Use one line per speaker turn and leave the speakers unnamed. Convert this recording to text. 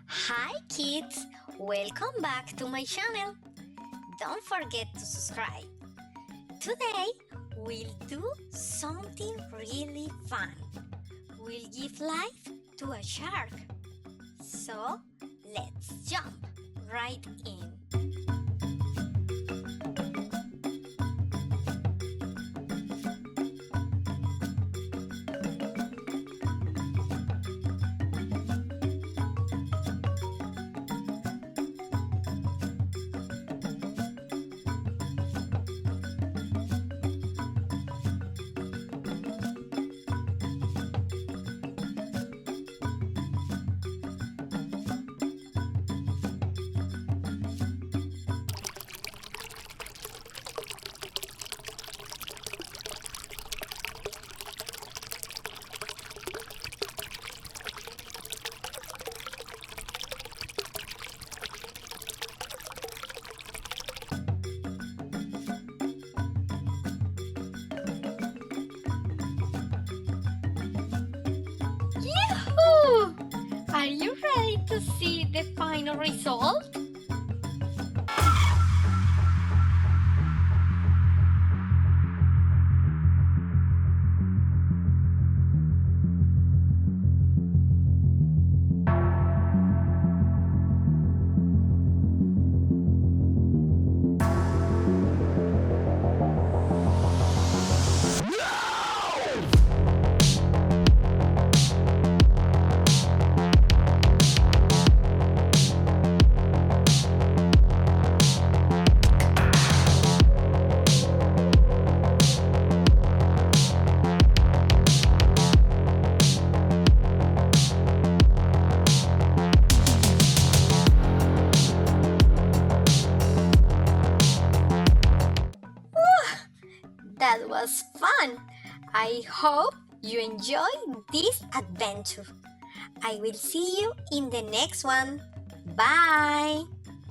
Hi kids, welcome back to my channel. Don't forget to subscribe. Today we'll do something really fun. We'll give life to a shark. So let's jump right in. Yahoo! Are you ready to see the final result? That was fun! I hope you enjoyed this adventure. I will see you in the next one. Bye!